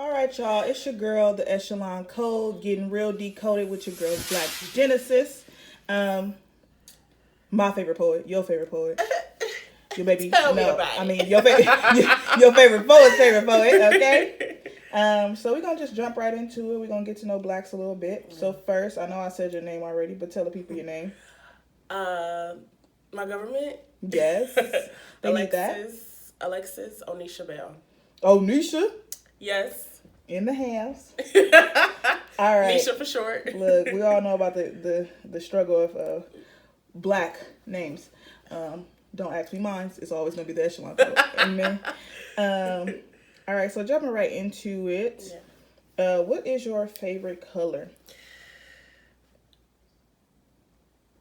All right, y'all. It's your girl, the Echelon Code, getting real decoded with your girl, Black Genesis. Um, my favorite poet, your favorite poet, your baby. Tell me No, about I it. mean your favorite, your favorite poet's favorite poet. Okay. So we're gonna just jump right into it. We're gonna get to know Blacks a little bit. So first, I know I said your name already, but tell the people your name. Uh, my government. Yes, they need that. Alexis Onisha Bell. Oh, Nisha Yes. in the house. All right. Nisha for short. Look, we all know about the struggle of black names. Don't ask me mine. It's always gonna be the echelon code. Amen. All right, so jumping right into it. Yeah. What is your favorite color?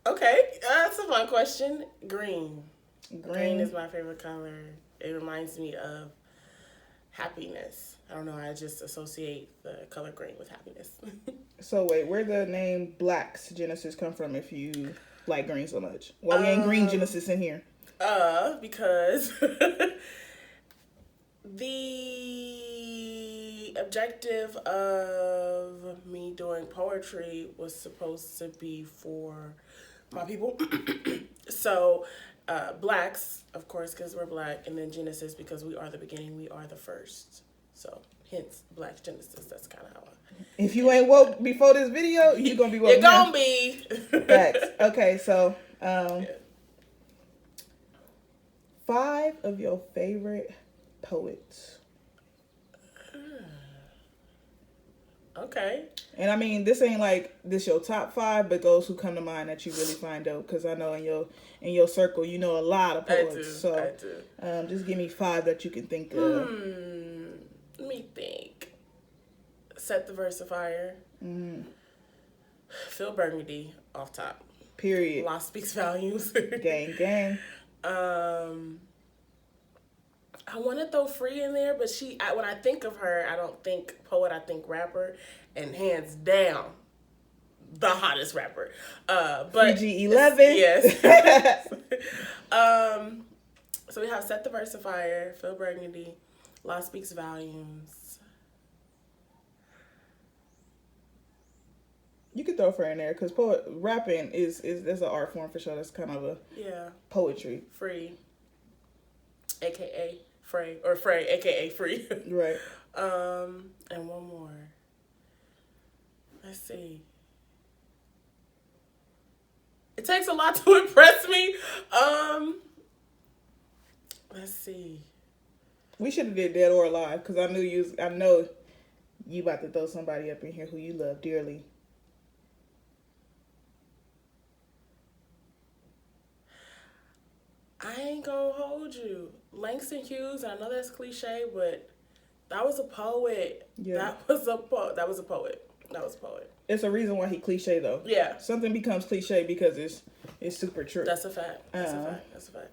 Okay, that's a fun question. Green. Green. Green is my favorite color. It reminds me of happiness. I don't know. I just associate the color green with happiness. So wait, where the name Black's Genesis come from? If you like green so much, why we ain't green Genesis in here? Because the objective of me doing poetry was supposed to be for my people. So, blacks, of course, because we're black, and then Genesis because we are the beginning, we are the first. So, hence Black Genesis. That's kind of how If you ain't woke before this video, you gonna be woke. You're gonna be. Facts. Okay, so 5 of your favorite poets. Okay. And I mean, this ain't like this your top 5, but those who come to mind that you really find dope. Because I know in your circle, you know a lot of poets. I do. Just give me 5 that you can think of. Let me think. Set the Versifier. Phil Burgundy off top. Period. Law speaks volumes. Gang. I want to throw Free in there, but when I think of her, I don't think poet, I think rapper, and hands down, the hottest rapper. But PG-11. Yes. So we have Set the Versifier, Phil Burgundy, Law Speaks Volumes. You could throw her in there because rapping is that's an art form for sure. That's kind of a poetry. Free, aka Frey, or Frey, aka Free. Right. And one more. Let's see. It takes a lot to impress me. Let's see. We should have did Dead or Alive because I know you about to throw somebody up in here who you love dearly. I ain't gonna hold you. Langston Hughes, and I know that's cliche, but that was a poet. Yeah. That was a poet. That was a poet. It's a reason why he cliche though. Yeah. Something becomes cliche because it's super true. That's a fact. That's a fact.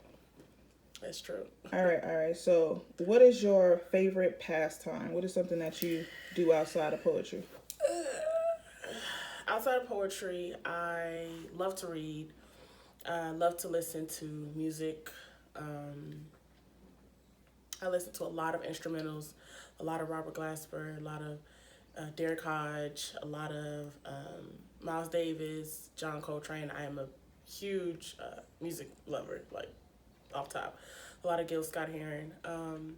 That's true. All right. So, what is your favorite pastime? What is something that you do outside of poetry? Outside of poetry, I love to read. I love to listen to music. I listen to a lot of instrumentals, a lot of Robert Glasper, a lot of Derek Hodge, a lot of Miles Davis, John Coltrane. I am a huge music lover, like off top. A lot of Gil Scott-Heron. So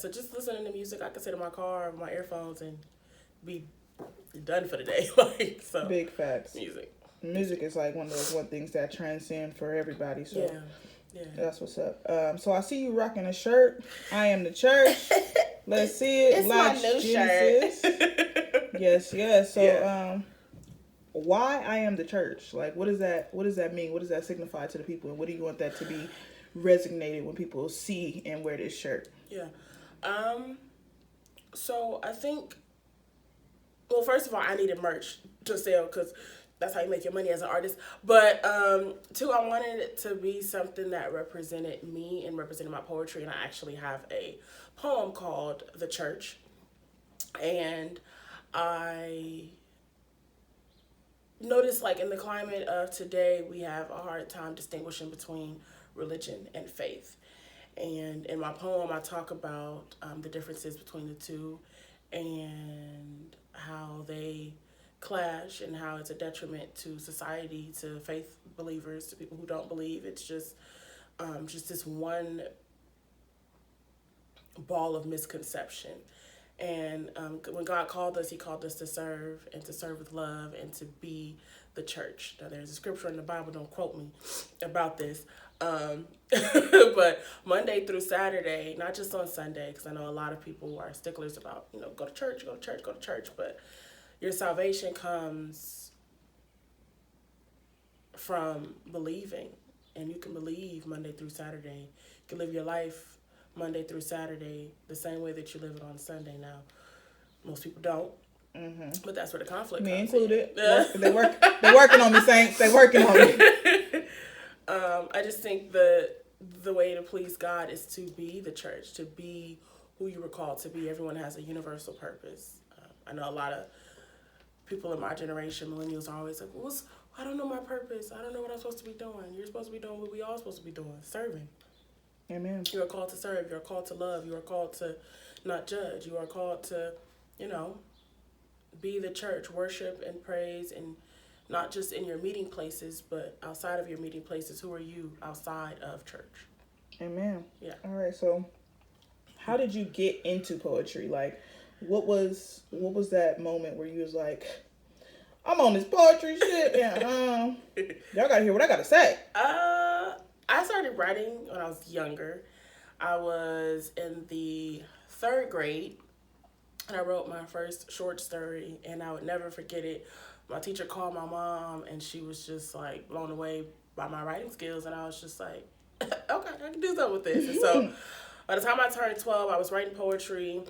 just listening to music, I can sit in my car with my earphones and be done for the day. So big facts. Music is like one of those things that transcend for everybody. So yeah. That's what's up. So I see you rocking a shirt. I am the church. Let's see it. It's my new Genesis. shirt. Yes. So why I am the church? Like what does that mean? What does that signify to the people? And what do you want that to be resonated when people see and wear this shirt? Yeah. So I think, well, first of all, I needed merch to sell because that's how you make your money as an artist. But 2, I wanted it to be something that represented me and represented my poetry. And I actually have a poem called The Church. And I noticed, like, in the climate of today, we have a hard time distinguishing between religion and faith. And in my poem, I talk about the differences between the two and how they clash and how it's a detriment to society, to faith believers, to people who don't believe. It's just this one ball of misconception. And when God called us, he called us to serve and to serve with love and to be the church. Now, there's a scripture in the Bible, don't quote me about this. But Monday through Saturday, not just on Sunday, because I know a lot of people are sticklers about, go to church, go to church, go to church. But your salvation comes from believing. And you can believe Monday through Saturday. You can live your life Monday through Saturday the same way that you live it on Sunday. Now, most people don't. Mm-hmm. But that's where the conflict me comes included. In. They're working on me, Saints. They're working on me. I just think the way to please God is to be the church, to be who you were called to be. Everyone has a universal purpose. I know a lot of people in my generation, millennials, are always like, I don't know my purpose. I don't know what I'm supposed to be doing. You're supposed to be doing what we all supposed to be doing, serving. Amen. You are called to serve. You are called to love. You are called to not judge. You are called to, be the church, worship and praise, and not just in your meeting places, but outside of your meeting places. Who are you outside of church? Amen. Yeah. All right. So, how did you get into poetry? Like, what was that moment where you was like, I'm on this poetry shit, and y'all gotta hear what I gotta say. I started writing when I was younger. I was in the 3rd grade, and I wrote my first short story, and I would never forget it. My teacher called my mom, and she was just like blown away by my writing skills, and I was just like, okay, I can do something with this. And so by the time I turned 12, I was writing poetry.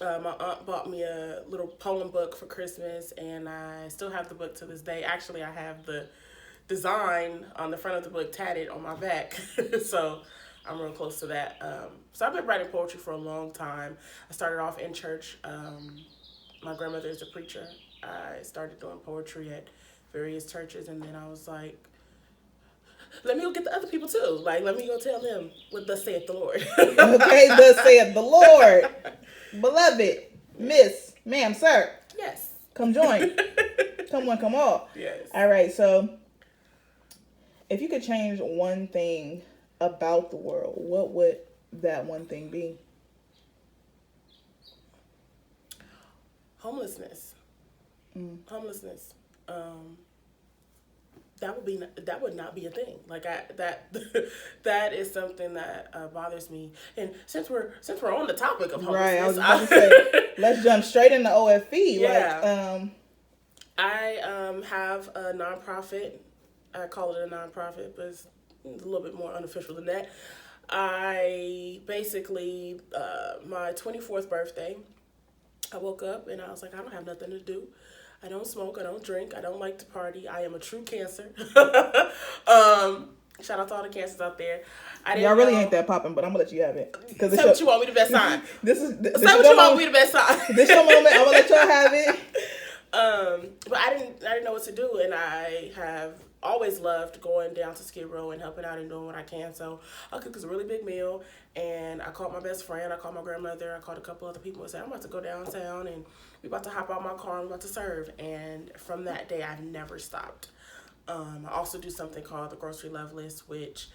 My aunt bought me a little poem book for Christmas, and I still have the book to this day. Actually, I have the design on the front of the book tatted on my back. So I'm real close to that. So I've been writing poetry for a long time. I started off in church. My grandmother is a preacher. I started doing poetry at various churches, and then I was like, let me go get the other people too. Like, let me go tell them what thus saith the Lord. Okay, thus saith the Lord. Beloved, miss, ma'am, sir. Yes. Come join. Come on, come all. Yes. All right, so if you could change one thing about the world, what would that one thing be? Homelessness. Homelessness. That would not be a thing. Like that is something that bothers me. And since we're on the topic of homelessness, right? I was about to say, let's jump straight into OFE. Yeah. I have a nonprofit. I call it a nonprofit, but it's a little bit more unofficial than that. I basically, my 24th birthday, I woke up and I was like, I don't have nothing to do. I don't smoke. I don't drink. I don't like to party. I am a true Cancer. Shout out to all the Cancers out there. Y'all really ain't that popping, but I'm gonna let you have it. Say what you want. We the best sign. Say what you want. We the best sign. This your moment. I'm gonna let y'all have it. But I didn't know what to do, and I have always loved going down to Skid Row and helping out and doing what I can. So I cooked a really big meal, and I called my best friend, I called my grandmother, I called a couple other people and said, I'm about to go downtown and we about to hop out my car and we're about to serve. And from that day, I've never stopped. I also do something called the Grocery Love List, which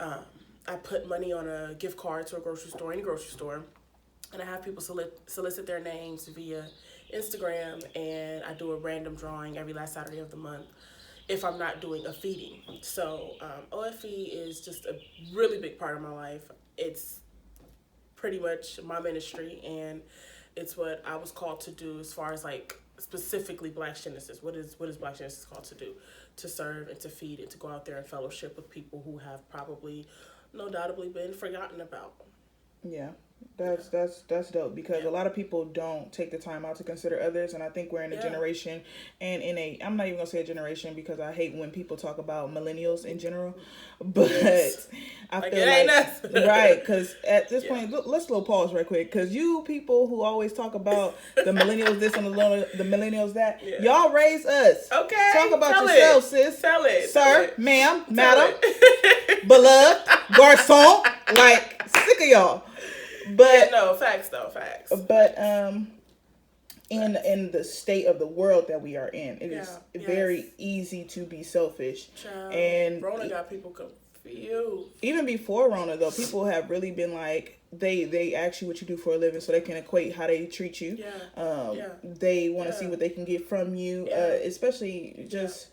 I put money on a gift card to a grocery store, any grocery store, and I have people solicit their names via Instagram, and I do a random drawing every last Saturday of the month if I'm not doing a feeding. So OFE is just a really big part of my life. It's pretty much my ministry, and it's what I was called to do as far as like specifically BLACKSGENESIS. What is BLACKSGENESIS called to do? To serve and to feed and to go out there and fellowship with people who have probably, no doubtably, been forgotten about. Yeah. That's dope because a lot of people don't take the time out to consider others, and I think we're in a generation, and in a I'm not even gonna say a generation because I hate when people talk about millennials in general, but I feel like right because at this point let's slow pause right quick because you people who always talk about the millennials this and the millennials that y'all raised us. Okay, talk about yourself, sis. Tell it, sir, ma'am, madam, beloved, garçon, like sick of y'all. But no, facts though, facts. But in the state of the world that we are in, it is very easy to be selfish. Child, and Rona got people confused. Even before Rona, though, people have really been like they ask you what you do for a living, so they can equate how they treat you. They want to see what they can get from you, especially just.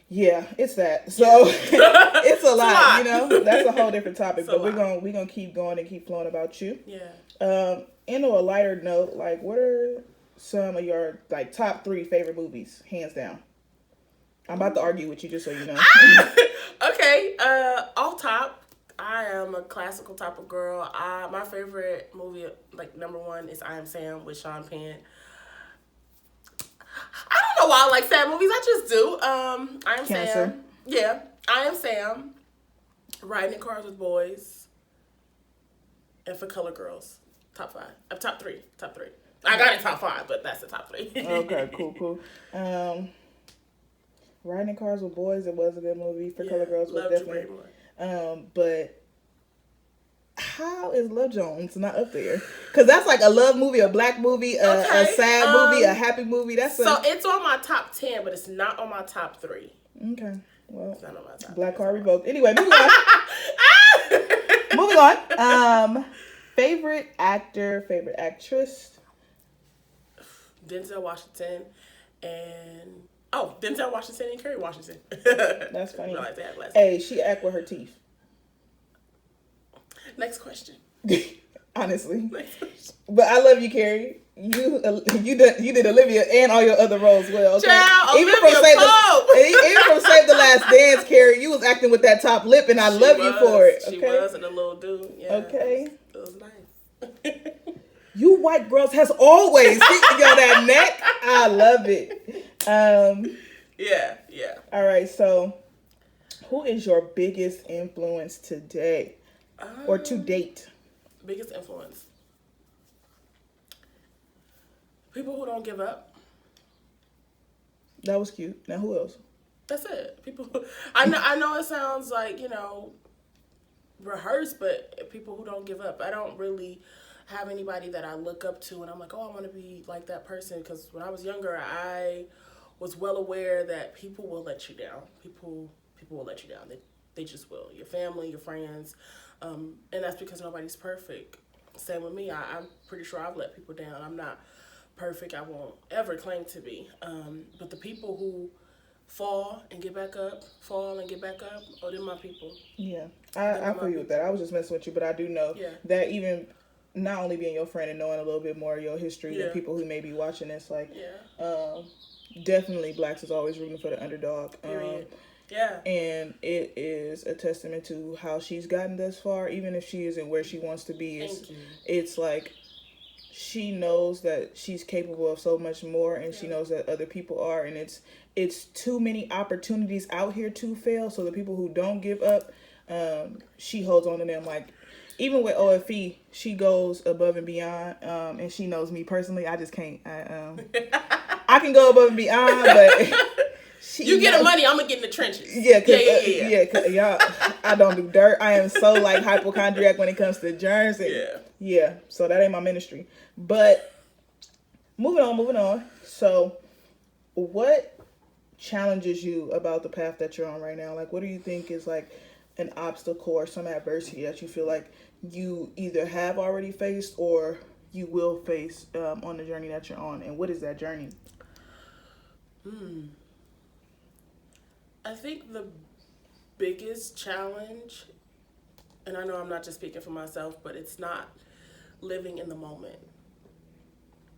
Yeah, it's that. So it's a lot, you know. That's a whole different topic, but we're gonna keep going and keep flowing about you. Yeah. And on a lighter note, like, what are some of your like top 3 favorite movies, hands down? I'm about to argue with you, just so you know. Okay. Off top, I am a classical type of girl. My favorite movie, like number 1, is I Am Sam with Sean Penn. I don't know why I like sad movies. I just do. I Am Sam. Yeah. I Am Sam. Riding in Cars with Boys. And For Color Girls. Top 5. Top 3. Top 3. I got it top 5, but that's the top 3. Okay, cool. Riding in Cars with Boys, it was a good movie. For Color Girls was definitely. But how is Love Jones not up there? Because that's like a love movie, a black movie, a sad movie, a happy movie. So it's on my top 10, but it's not on my top 3. Okay. Well, it's not on my top Black Card revoked. Anyway, moving on. Moving on. Favorite actor, favorite actress? Denzel Washington and Denzel Washington and Kerry Washington. That's funny. Hey, she act with her teeth. Next question. Honestly. Next question. But I love you, Carrie. You did Olivia and all your other roles well. Okay? Child, even from Save the Last Dance, Carrie, you was acting with that top lip, and I love you for it. Okay? She was, and a little dude. Yeah. Okay. It was nice. You white girls has always keeping y'all that neck. I love it. Yeah. All right. So, who is your biggest influence today, or to date? Biggest influence. People who don't give up. That was cute. Now who else? That's it. People. I know it sounds like, rehearsed, but people who don't give up. I don't really have anybody that I look up to and I'm like, oh, I want to be like that person. Because when I was younger, I was well aware that people will let you down. People will let you down. They just will. Your family, your friends. And that's because nobody's perfect. Same with me. I'm pretty sure I've let people down. I'm not perfect. I won't ever claim to be. But the people who fall and get back up, oh, they're my people. Yeah, I feel you with that. I was just messing with you, but I do know that even not only being your friend and knowing a little bit more of your history than people who may be watching this, like, definitely Blacks is always rooting for the underdog. Period. And it is a testament to how she's gotten thus far, even if she isn't where she wants to be. It's like she knows that she's capable of so much more, and she knows that other people are, and it's too many opportunities out here to fail. So the people who don't give up, she holds on to them. Like, even with OFE, she goes above and beyond, and she knows me personally. I just can't. I can go above and beyond, but you get the money, I'm gonna get in the trenches. Yeah, cause y'all, I don't do dirt. I am so like hypochondriac when it comes to germs. Yeah. So that ain't my ministry. But moving on. So, what challenges you about the path that you're on right now? Like, what do you think is like an obstacle or some adversity that you feel like you either have already faced or you will face on the journey that you're on? And what is that journey? I think the biggest challenge, and I know I'm not just speaking for myself, but it's not living in the moment.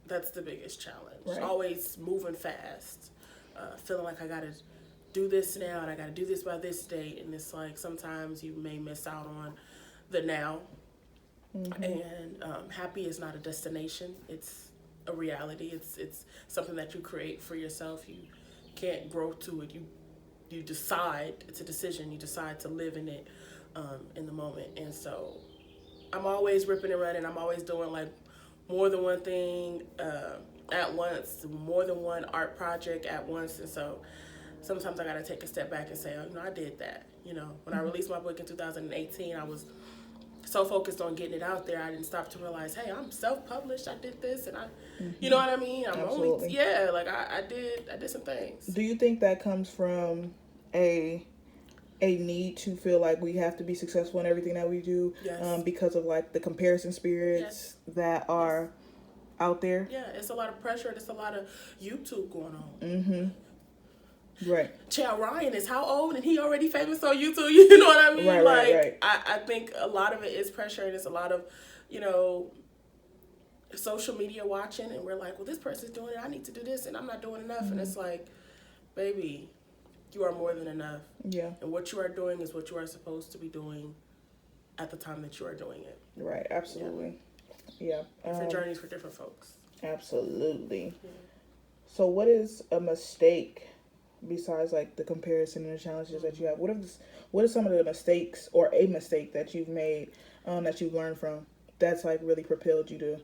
That's the biggest challenge. Right. Always moving fast, feeling like I gotta do this now and I gotta do this by this date, and it's like sometimes you may miss out on the now. And happy is not a destination. It's a reality. It's something that you create for yourself. You can't grow to it. You decide. It's a decision. You decide to live in it in the moment. And so I'm always ripping and running. I'm always doing like more than one thing at once, more than one art project at once. And so sometimes I got to take a step back and say, oh, I did that. When I released my book in 2018, I was so focused on getting it out there, I didn't stop to realize, hey, I'm self-published. I did this, and you know what I mean. I'm Absolutely. only, like I did some things. Do you think that comes from a need to feel like we have to be successful in everything that we do? Yes. Because of like the comparison spirits Yes. that are out there? Yeah, it's a lot of pressure. There's a lot of YouTube going on. Mm-hmm. Right. Chad Ryan is how old, and he already famous on YouTube. You know what I mean? Right. I think a lot of it is pressure, and it's a lot of, social media watching, and we're like, well, this person's doing it. I need to do this, and I'm not doing enough. And it's like, baby, you are more than enough. Yeah. And what you are doing is what you are supposed to be doing at the time that you are doing it. Right. Absolutely. Yeah. Different journeys for different folks. Absolutely. Yeah. So what is a mistake besides like the comparison and the challenges that you have? What are some of the mistakes or a mistake that you've made that you've learned from that's like really propelled you to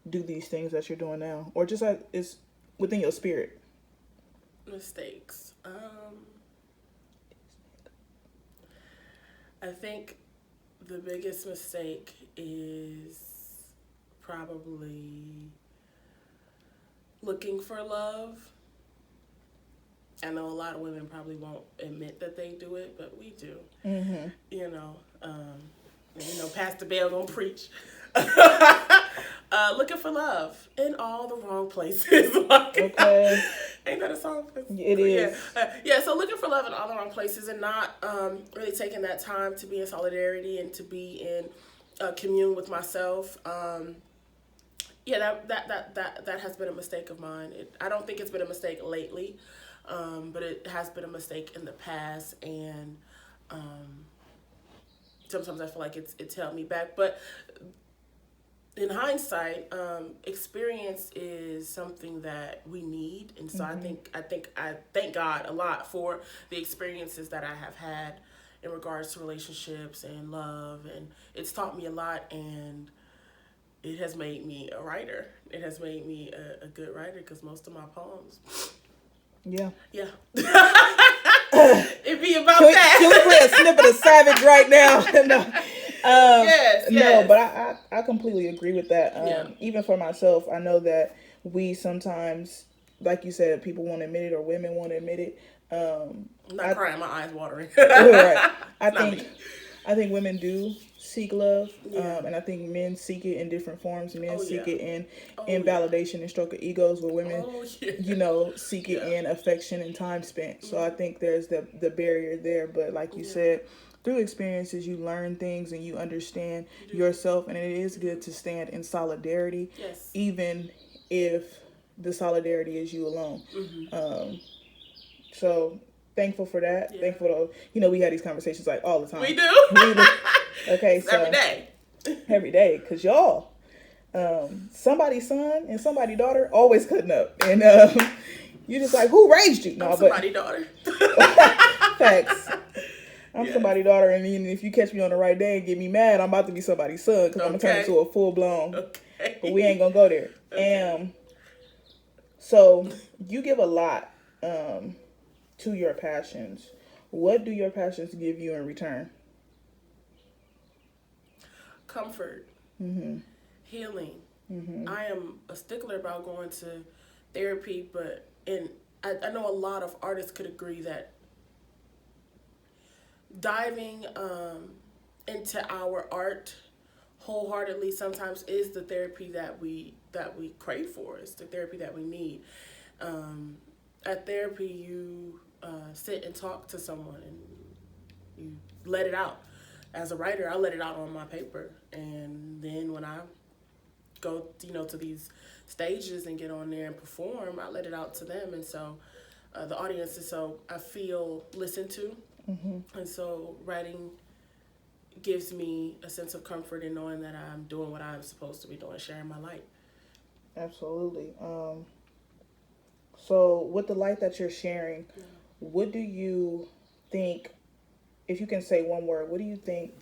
do these things that you're doing now, or just like it's within your spirit? Mistakes. I think the biggest mistake is probably looking for love. I know a lot of women probably won't admit that they do it, but we do. Mm-hmm. Pastor Bell gonna preach. Looking for love in all the wrong places. Okay. Ain't that a song? It is. Yeah, so looking for love in all the wrong places and not really taking that time to be in solidarity and to be in commune with myself. That has been a mistake of mine. I don't think it's been a mistake lately, but it has been a mistake in the past, and sometimes I feel like it's held me back. But in hindsight, experience is something that we need, and so I thank God a lot for the experiences that I have had in regards to relationships and love, and it's taught me a lot, and it has made me a writer. It has made me a good writer because most of my poems, yeah, it be about that. Can we play a snippet of Savage right now? No. Yes. No, but I completely agree with that. Even for myself, I know that we sometimes, like you said, people won't admit it or women won't admit it. I'm not crying, my eyes watering. Right. I think women do seek love, and I think men seek it in different forms. Men seek it in validation and stroke of egos, where women, seek it in affection and time spent. So I think there's the barrier there. But like you said, through experiences, you learn things and you understand yourself, and it is good to stand in solidarity, even if the solidarity is you alone. So thankful for that. Yeah. Thankful to, we had these conversations like all the time. We do. Okay, so every day, because y'all, somebody's son and somebody's daughter always cutting up, and you just like, who raised you? I'm somebody's daughter. Facts. I'm somebody's daughter, and even if you catch me on the right day and get me mad, I'm about to be somebody's son because I'm gonna turn into a full blown. Okay. But we ain't gonna go there. Okay. So you give a lot to your passions. What do your passions give you in return? Comfort, healing. I am a stickler about going to therapy, and I know a lot of artists could agree that diving into our art wholeheartedly sometimes is the therapy that we crave for. It's the therapy that we need. At therapy, you sit and talk to someone and you let it out. As a writer, I let it out on my paper, and then when I go, to these stages and get on there and perform, I let it out to them, and so the audience is I feel listened to, and so writing, gives me a sense of comfort in knowing that I'm doing what I'm supposed to be doing, sharing my light. Absolutely. So with the light that you're sharing, what do you think, if you can say one word, what do you think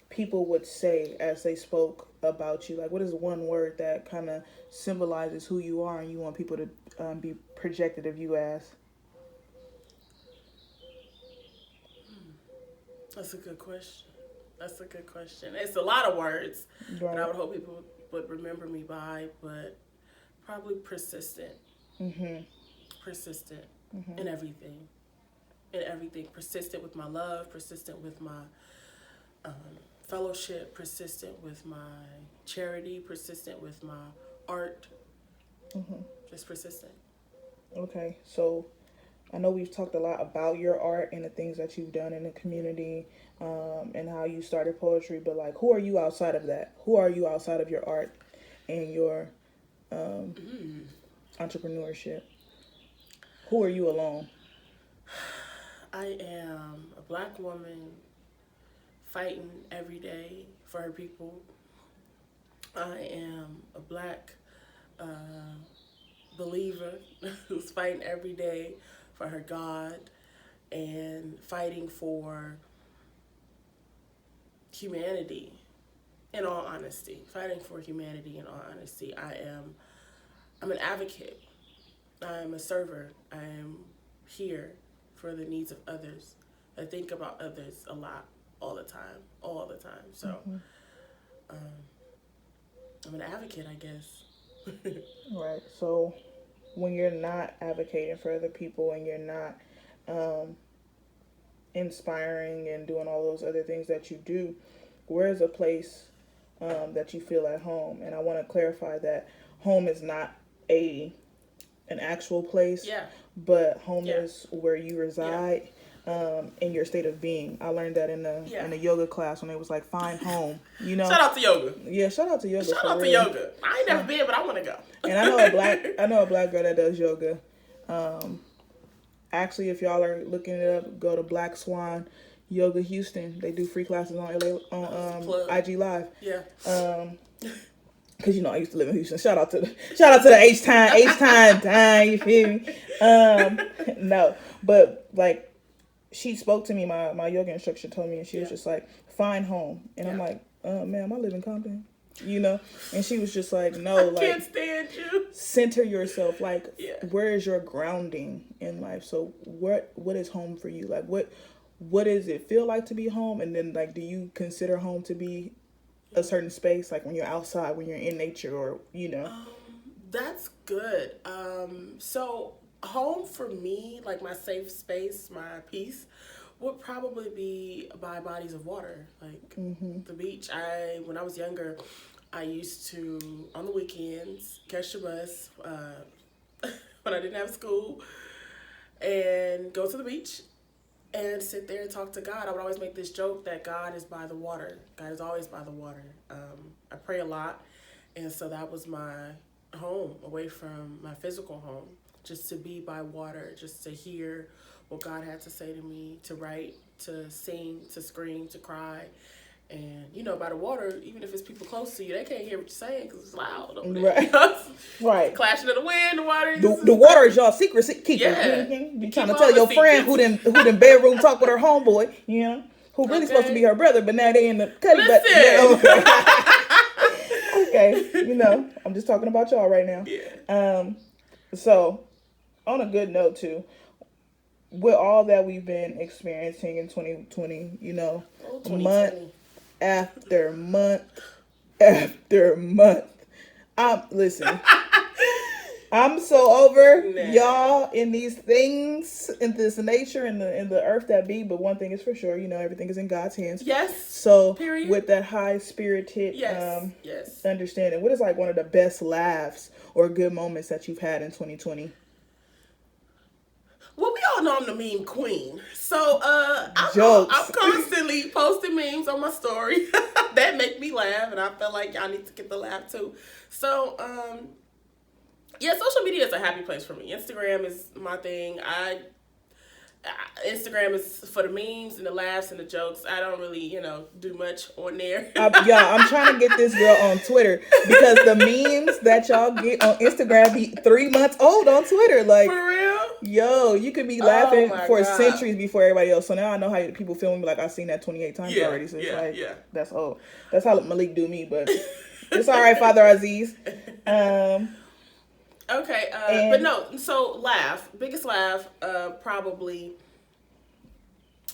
people would say as they spoke about you? Like, what is one word that kind of symbolizes who you are and you want people to be projected of you as? That's a good question. It's a lot of words Right. that I would hope people would remember me by, but probably persistent. Mm-hmm. Persistent in everything. Persistent with my love, persistent with my fellowship, persistent with my charity, persistent with my art. Just persistent. Okay, so I know we've talked a lot about your art and the things that you've done in the community, and how you started poetry, but like, who are you outside of that? Who are you outside of your art and your entrepreneurship? Who are you alone? I am a Black woman fighting every day for her people. I am a Black believer who's fighting every day for her God and fighting for humanity, in all honesty. I'm an advocate. I'm a server. I am here for the needs of others. I think about others a lot, all the time. So I'm an advocate, I guess. Right. So when you're not advocating for other people and you're not inspiring and doing all those other things that you do, where's a place that you feel at home? And I want to clarify that home is not an actual place, but home is where you reside in your state of being. I learned that in the yoga class when it was like, find home. You know, shout out to yoga. Yeah, shout out to yoga. Shout out to yoga. I ain't never been, but I want to go. And I know a black girl that does yoga. Actually, if y'all are looking it up, go to Black Swan Yoga Houston. They do free classes on IG Live. Yeah. Cause I used to live in Houston. Shout out to the H time. You feel me? No, but like, she spoke to me. My yoga instructor told me, and she was just like, "Find home," and I'm like, "Ma'am, I live in Compton." And she was just like, "No, like, can't stand you. Center yourself. Like, where is your grounding in life? So what is home for you? Like, what does it feel like to be home? And then, like, do you consider home to be a certain space, like when you're outside, when you're in nature, or That's good. So home for me, like my safe space, my peace, would probably be by bodies of water, like the beach. When I was younger, I used to, on the weekends, catch the bus when I didn't have school and go to the beach and sit there and talk to God. I would always make this joke that God is by the water. God is always by the water. I pray a lot, and so that was my home, away from my physical home, just to be by water, just to hear what God had to say to me, to write, to sing, to scream, to cry. And, by the water, even if it's people close to you, they can't hear what you're saying because it's loud over there. Right. Right. Clashing of the wind, the water. The water is y'all secret keeper. Yeah. You trying to tell your friend who done bedroom talk with her homeboy, who really supposed to be her brother, but now they in the cutty. Listen. Okay, I'm just talking about y'all right now. Yeah. So, on a good note too, with all that we've been experiencing in 2020, 2020. month after month after month. Listen, I'm so over y'all in these things, in this nature, in the earth that be. But one thing is for sure, everything is in God's hands. Yes. So period. With that high spirited yes. understanding, what is like one of the best laughs or good moments that you've had in 2020? Well, we all know I'm the meme queen. So Jokes. I'm constantly posting memes on my story that make me laugh, and I feel like y'all need to get the laugh too. So social media is a happy place for me. Instagram is my thing. I Instagram is for the memes and the laughs and the jokes. I don't really, do much on there. I'm trying to get this girl on Twitter because the memes that y'all get on Instagram be 3 months old on Twitter. Like, for real? Yo, you could be laughing for God. centuries before everybody else. So now I know how people feel me. Like, I've seen that 28 times already. So it's that's old. That's how Malik do me, but it's all right, Father Aziz. Okay, but no, so biggest laugh, probably,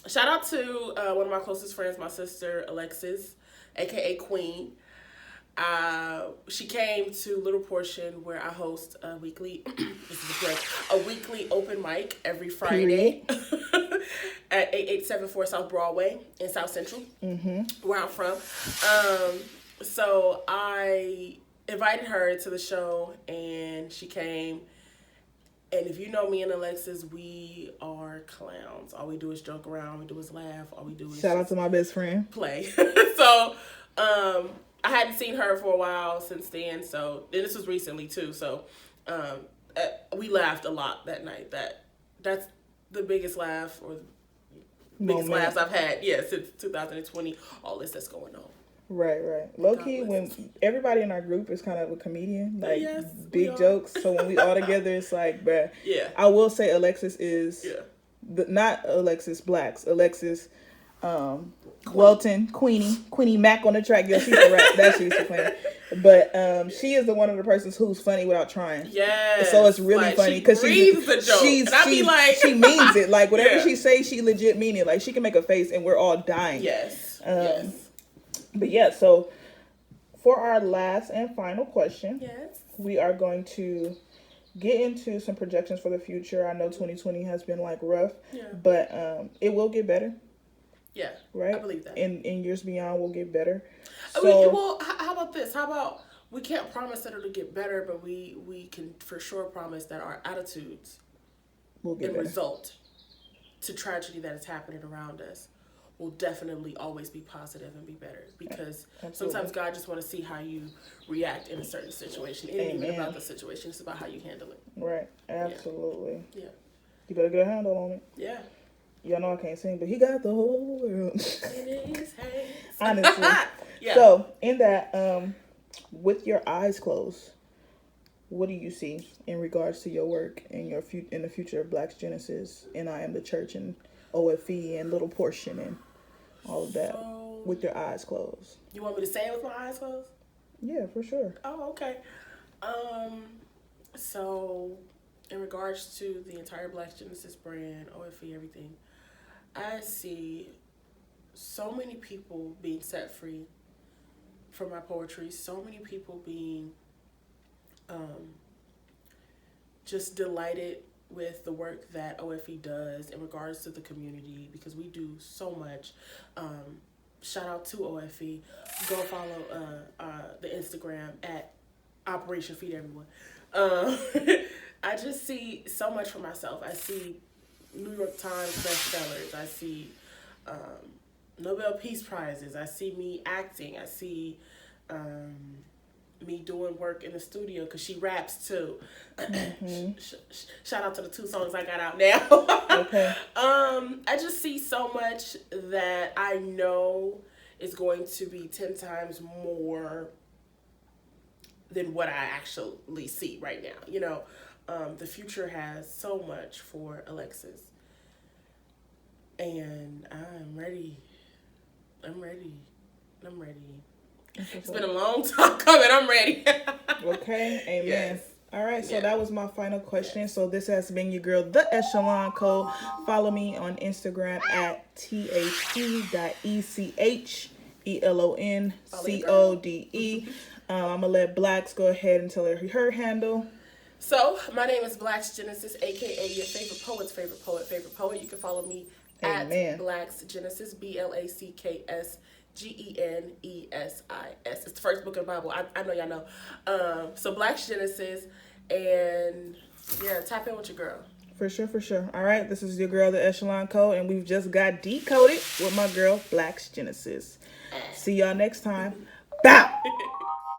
shout out to one of my closest friends, my sister, Alexis, aka Queen. She came to Little Portion where I host a weekly, a weekly open mic every Friday at 8874 South Broadway in South Central, where I'm from. So I invited her to the show and she came. And if you know me and Alexis, we are clowns. All we do is joke around. All we do is laugh. All we do is shout out to my best friend. Play. So, I hadn't seen her for a while since then. So, and this was recently too. So, we laughed a lot that night. That's the biggest laugh or biggest laughs I've had. Yeah, since 2020. All this that's going on. Right. Low key, when everybody in our group is kind of a comedian, like big jokes. So when we all together, it's like, bruh. Yeah. I will say Alexis is not Alexis Blacks. Alexis, Welton, Queenie Mac on the track. Yo, she's a rap. That she used to play. But she is the one of the persons who's funny without trying. Yes. So it's really funny because she means it. Like whatever she says, she legit mean it. Like she can make a face and we're all dying. Yes. But yeah, so for our last and final question, we are going to get into some projections for the future. I know 2020 has been like rough, but it will get better. Yeah, right. I believe that. In years beyond, we'll get better. So, well, how about this? How about we can't promise that it'll get better, but we can for sure promise that our attitudes will get better. Result to tragedy that is happening around us will definitely always be positive and be better, because sometimes God just want to see how you react in a certain situation. It ain't even about the situation, it's about how you handle it. Right. Absolutely. Yeah. You better get a handle on it. Yeah. Y'all know I can't sing, but he got the whole world in his hands. Honestly. So in that, with your eyes closed, what do you see in regards to your work and your in the future of Black's Genesis and I Am the Church and OFE and Little Portion and all of that with your eyes closed? You want me to say it with my eyes closed? Yeah, for sure. Oh, okay. So in regards to the entire Black's Genesis brand, OFE, everything, I see so many people being set free from my poetry, so many people being just delighted with the work that OFE does in regards to the community, because we do so much. Shout out to OFE. Go follow the Instagram at Operation Feed Everyone. I just see so much for myself. I see New York Times bestsellers. I see Nobel Peace Prizes. I see me acting. I see me doing work in the studio because she raps too. Shout out to the 2 songs I got out now. Okay. I just see so much that I know is going to be 10 times more than what I actually see right now. You know, the future has so much for Alexis. And I'm ready. It's been a long time coming. I'm ready. Okay. Amen. Yes. All right. So that was my final question. Yes. So this has been your girl, The Echelon Code. Follow me on Instagram at THE.ECHELONCODE. I'm going to let Blacks go ahead and tell her handle. So my name is Black's Genesis, a.k.a. your favorite poet's favorite poet. You can follow me at Black's Genesis, BLACKSGENESIS. It's the first book of the Bible. I know y'all know. So Black's Genesis, and tap in with your girl. For sure. All right, this is your girl, The Echelon Code, and we've just got decoded with my girl, Black's Genesis. See y'all next time. Bow!